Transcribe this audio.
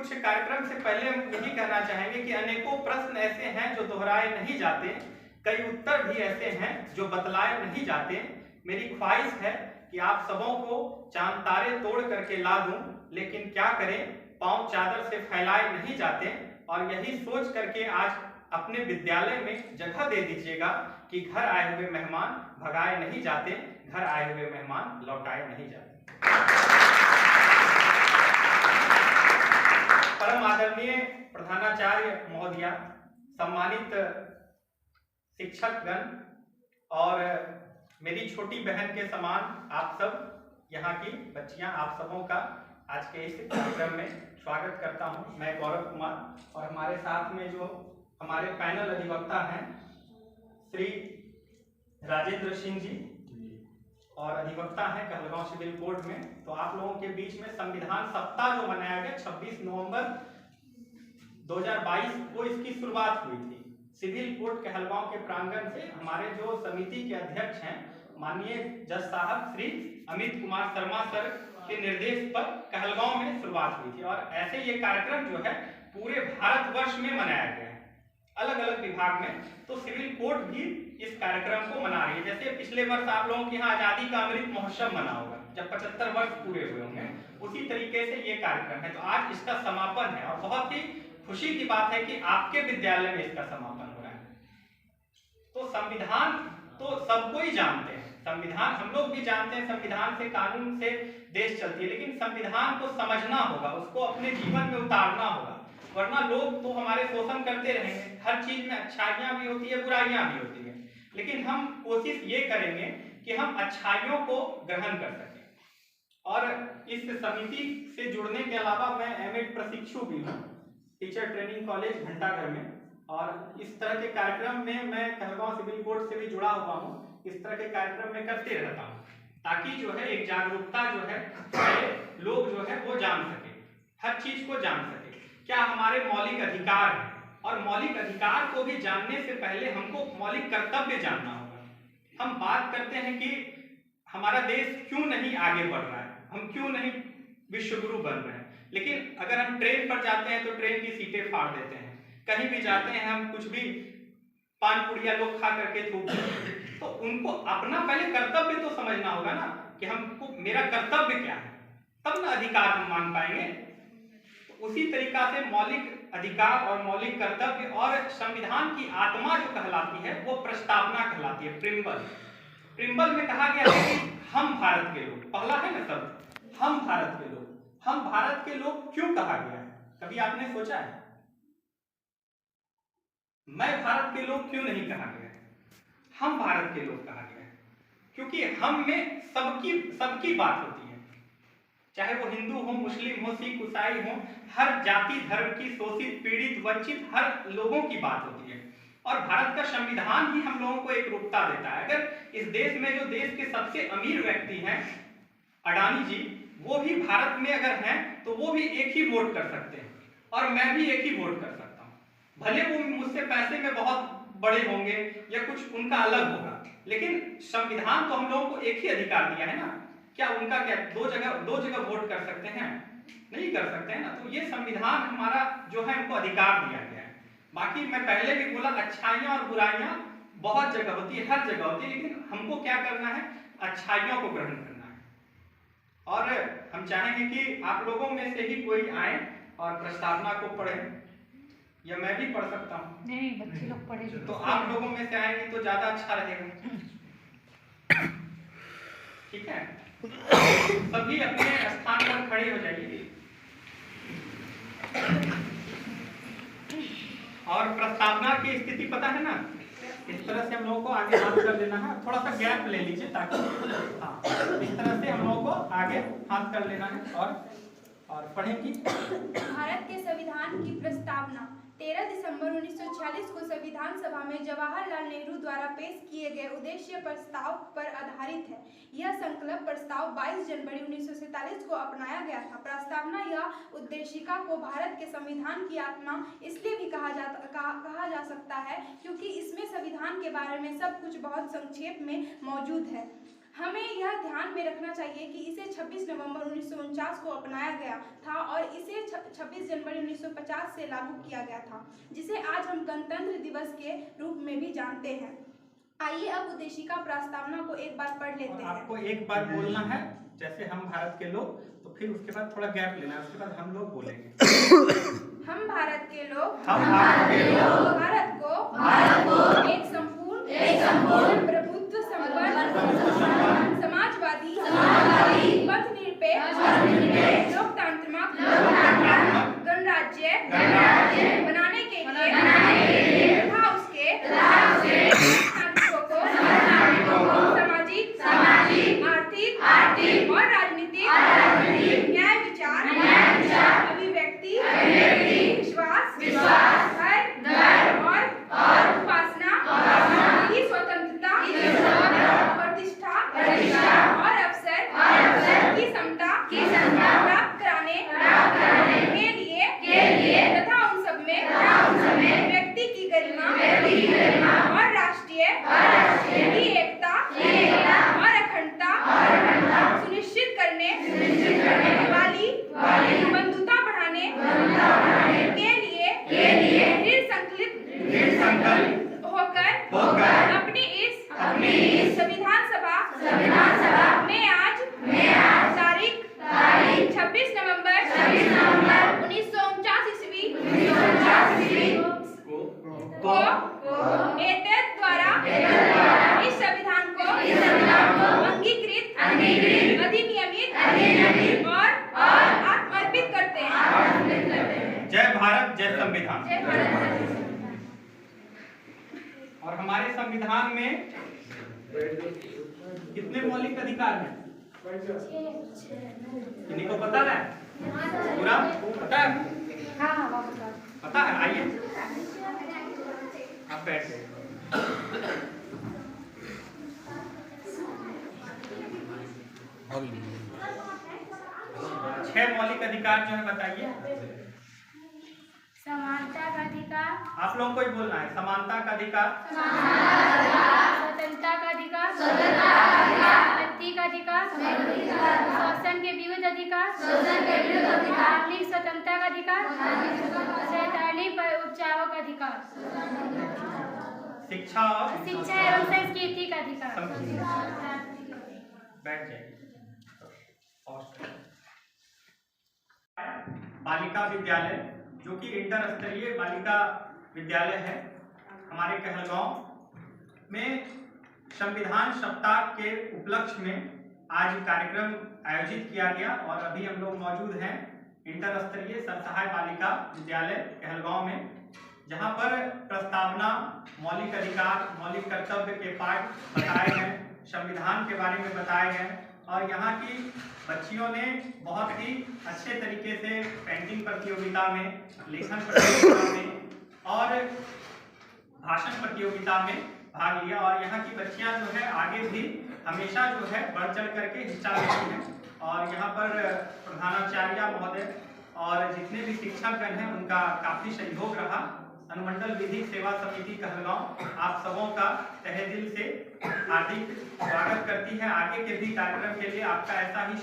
कुछ कार्यक्रम से पहले हम यही कहना चाहेंगे कि अनेकों प्रश्न ऐसे हैं जो दोहराए नहीं जाते, कई उत्तर भी ऐसे हैं जो बतलाए नहीं जाते। मेरी ख्वाहिश है कि आप सबों को चांद तारे तोड़ करके ला दूं, लेकिन क्या करें, पांव चादर से फैलाए नहीं जाते। और यही सोच करके आज अपने विद्यालय में जगह दे दीजिएगा कि घर आए हुए मेहमान भगाए नहीं जाते, घर आए हुए मेहमान लौटाए नहीं जाते। परम आदरणीय प्रधानाचार्य महोदया, सम्मानित शिक्षकगण और मेरी छोटी बहन के समान आप सब यहाँ की बच्चियाँ, आप सबों का आज के इस कार्यक्रम में स्वागत करता हूँ। मैं गौरव कुमार और हमारे साथ में जो हमारे पैनल अधिवक्ता हैं श्री राजेंद्र सिंह जी और अधिवक्ता हैं कहलगांव सिविल कोर्ट में। तो आप लोगों के बीच में संविधान सप्ताह जो मनाया गया 26 नवंबर 2022 को इसकी शुरुआत हुई थी सिविल कोर्ट कहलगांव के प्रांगण से। हमारे जो समिति के अध्यक्ष हैं माननीय जज साहब श्री अमित कुमार शर्मा सर के निर्देश पर कहलगांव में शुरुआत हुई थी। और ऐसे ये कार्यक्रम जो है पूरे भारतवर्ष में मनाया गया है, अलग अलग विभाग में। तो सिविल कोर्ट भी इस कार्यक्रम को मना रही है। जैसे पिछले वर्ष आप लोगों के यहाँ आजादी का अमृत महोत्सव मना होगा जब 75 वर्ष पूरे हुए होंगे, उसी तरीके से ये कार्यक्रम है। तो आज इसका समापन है और बहुत ही खुशी की बात है कि आपके विद्यालय में इसका समापन हो रहा है। तो संविधान तो सबको ही जानते हैं, संविधान हम लोग भी जानते हैं, संविधान से कानून से देश चलती है, लेकिन संविधान को समझना होगा, उसको अपने जीवन में उतारना होगा, वरना लोग तो हमारे शोषण करते रहेंगे। हर चीज में अच्छाइयाँ भी होती है, बुराइयां भी होती है, लेकिन हम कोशिश ये करेंगे कि हम अच्छाइयों को ग्रहण कर सकें। और इस समिति से जुड़ने के अलावा मैं एमएड प्रशिक्षु भी हूँ टीचर ट्रेनिंग कॉलेज घंटाघर में, और इस तरह के कार्यक्रम में मैं कहलगांव सिविल कोर्ट से भी जुड़ा हुआ हूँ। इस तरह के कार्यक्रम में करते रहता हूँ ताकि जो है एक जागरूकता जो है लोग जो है वो जान सके, हर चीज को जान सके क्या हमारे मौलिक अधिकार हैं। और मौलिक अधिकार को भी जानने से पहले हमको मौलिक कर्तव्य जानना होगा। हम बात करते हैं कि हमारा देश क्यों नहीं आगे बढ़ रहा है, हम क्यों नहीं विश्वगुरु बन रहे हैं, लेकिन अगर हम ट्रेन पर जाते हैं तो ट्रेन की सीटें फाड़ देते हैं, कहीं भी जाते हैं हम कुछ भी पान पुड़िया लोग खा करके थूक देते हैं। तो उनको अपना पहले कर्तव्य तो समझना होगा ना कि हमको मेरा कर्तव्य क्या है, तब ना अधिकार हम मान पाएंगे। तो उसी तरीका से मौलिक अधिकार और मौलिक कर्तव्य और संविधान की आत्मा जो कहलाती है वो प्रस्तावना कहलाती है, प्रिम्बल। प्रिम्बल में कहा गया है कि हम भारत के लोग, पहला है ना शब्द हम भारत के लोग। हम भारत के लोग क्यों कहा गया है, कभी आपने सोचा है? मैं भारत के लोग क्यों नहीं कहा गया है, हम भारत के लोग कहा गया है? क्योंकि हम में सबकी बात होती है, चाहे वो हिंदू हो, मुस्लिम हो, सिख ईसाई हो, हर जाति धर्म की शोषित पीड़ित वंचित हर लोगों की बात होती है। और भारत का संविधान ही हम लोगों को एक रूपता देता है। अगर इस देश में जो देश के सबसे अमीर व्यक्ति हैं अडानी जी, वो भी भारत में अगर हैं तो वो भी एक ही वोट कर सकते हैं और मैं भी एक ही वोट कर सकता हूँ। भले वो मुझसे पैसे में बहुत बड़े होंगे या कुछ उनका अलग होगा, लेकिन संविधान तो हम लोगों को एक ही अधिकार दिया है ना। क्या उनका क्या दो जगह वोट कर सकते हैं? नहीं कर सकते हैं ना। तो ये संविधान हमारा जो है हमको अधिकार दिया गया है। बाकी मैं पहले भी बोला अच्छाइयाँ और बुराइयाँ बहुत जगह होती है, हर जगह होती है, लेकिन हमको क्या करना है, अच्छाइयों को ग्रहण करना है। और हम चाहेंगे कि आप लोगों में से ही कोई आए और प्रस्तावना को पढ़े, या मैं भी पढ़ सकता हूँ? नहीं, बच्चे लोग पढ़े तो आप लोगों में से आएंगे तो ज्यादा अच्छा रहेगा। ठीक है, सभी अपने स्थान पर खड़े हो जाइए और प्रस्तावना की स्थिति पता है ना, इस तरह से हम लोगों को आगे हाथ कर लेना है। थोड़ा सा गैप ले लीजिए ताकि हाँ, इस तरह से हम लोगों को आगे हाथ कर लेना है और पढ़ेंगी। भारत के संविधान की प्रस्तावना 13 दिसंबर 1946 को संविधान सभा में जवाहरलाल नेहरू द्वारा पेश किए गए उद्देश्य प्रस्ताव पर आधारित है। यह संकल्प प्रस्ताव 22 जनवरी 1947 को अपनाया गया था। प्रस्तावना या उद्देशिका को भारत के संविधान की आत्मा इसलिए भी कहा जा सकता है क्योंकि इसमें संविधान के बारे में सब कुछ बहुत संक्षेप में मौजूद है। हमें यह ध्यान में रखना चाहिए कि इसे 26 नवंबर 1949 को अपनाया गया था और इसे 26 जनवरी 1950 से लागू किया गया था, जिसे आज हम गणतंत्र दिवस के रूप में भी जानते हैं। आइए अब उद्देशिका प्रस्तावना को एक बार पढ़ लेते हैं। आपको एक बार बोलना है, जैसे हम भारत के लोग, तो फिर उसके बाद थोड़ा गैप लेना है, उसके बाद हम लोग बोलेंगे। हम भारत के लोग भारत को एक संपूर्ण प्रभुत्व संपन्न समाजवादी पथ निरपेक्ष लोकतांत्रिक गणराज्य बनाने के लिए तथा उसके नागरिकों को सामाजिक आर्थिक और राजनीतिक न्याय विचार अभिव्यक्ति विश्वास और उपासना की स्वतंत्रता प्रतिष्ठा और अवसर की समता प्राप्त कराने के लिए तथा उन सब में व्यक्ति की गरिमा और राष्ट्रीय की एकता और अखंडता सुनिश्चित करने वाली बंधुता बढ़ाने के लिए दृढ़ संकल्प होकर अपनी इस संविधान सभा में आज तारीख 26 नवंबर 1949 ईस्वी को एतद द्वारा इस संविधान को अंगीकृत अधिनियमित और आत्मर्पित करते हैं। जय भारत, जय संविधान। जय भारत। और हमारे संविधान में कितने मौलिक अधिकार हैं? किन्हीं को पता है? पूरा पता है? पता है? आइए आप बैठ जाइए। 6 मौलिक अधिकार जो है बताइए। समानता का अधिकार, आप लोगों को ही बोलना है। समानता का अधिकार, स्वतंत्रता का अधिकार, व्यक्ति का अधिकार, शोषण के विरुद्ध अधिकार, नागरिक स्वतंत्रता का अधिकार, सैद्धांतिक उपचारों का अधिकार, शिक्षा एवं संस्कृति का अधिकार। बैठ जाइए। बालिका विद्यालय, जो कि इंटर स्तरीय बालिका विद्यालय है, हमारे कहलगांव में संविधान सप्ताह के उपलक्ष्य में आज कार्यक्रम आयोजित किया गया और अभी हम लोग मौजूद हैं इंटर स्तरीय सरसहाय बालिका विद्यालय कहलगांव में, जहां पर प्रस्तावना, मौलिक अधिकार, मौलिक कर्तव्य के पाठ बताए गए, संविधान के बारे में बताए गए और यहाँ की बच्चियों ने बहुत ही अच्छे तरीके से पेंटिंग प्रतियोगिता में, लेखन प्रतियोगिता में और भाषण प्रतियोगिता में भाग लिया और यहाँ की बच्चियाँ जो है आगे भी हमेशा जो है बढ़ चढ़ करके हिस्सा लेती हैं और यहाँ पर प्रधानाचार्य महोदय और जितने भी शिक्षकगण हैं उनका काफ़ी सहयोग रहा। अनुमंडल विधिक सेवा समिति कहलगांव आप सबों का तहे दिल से हार्दिक स्वागत करती है। आगे के भी कार्यक्रम के लिए आपका ऐसा ही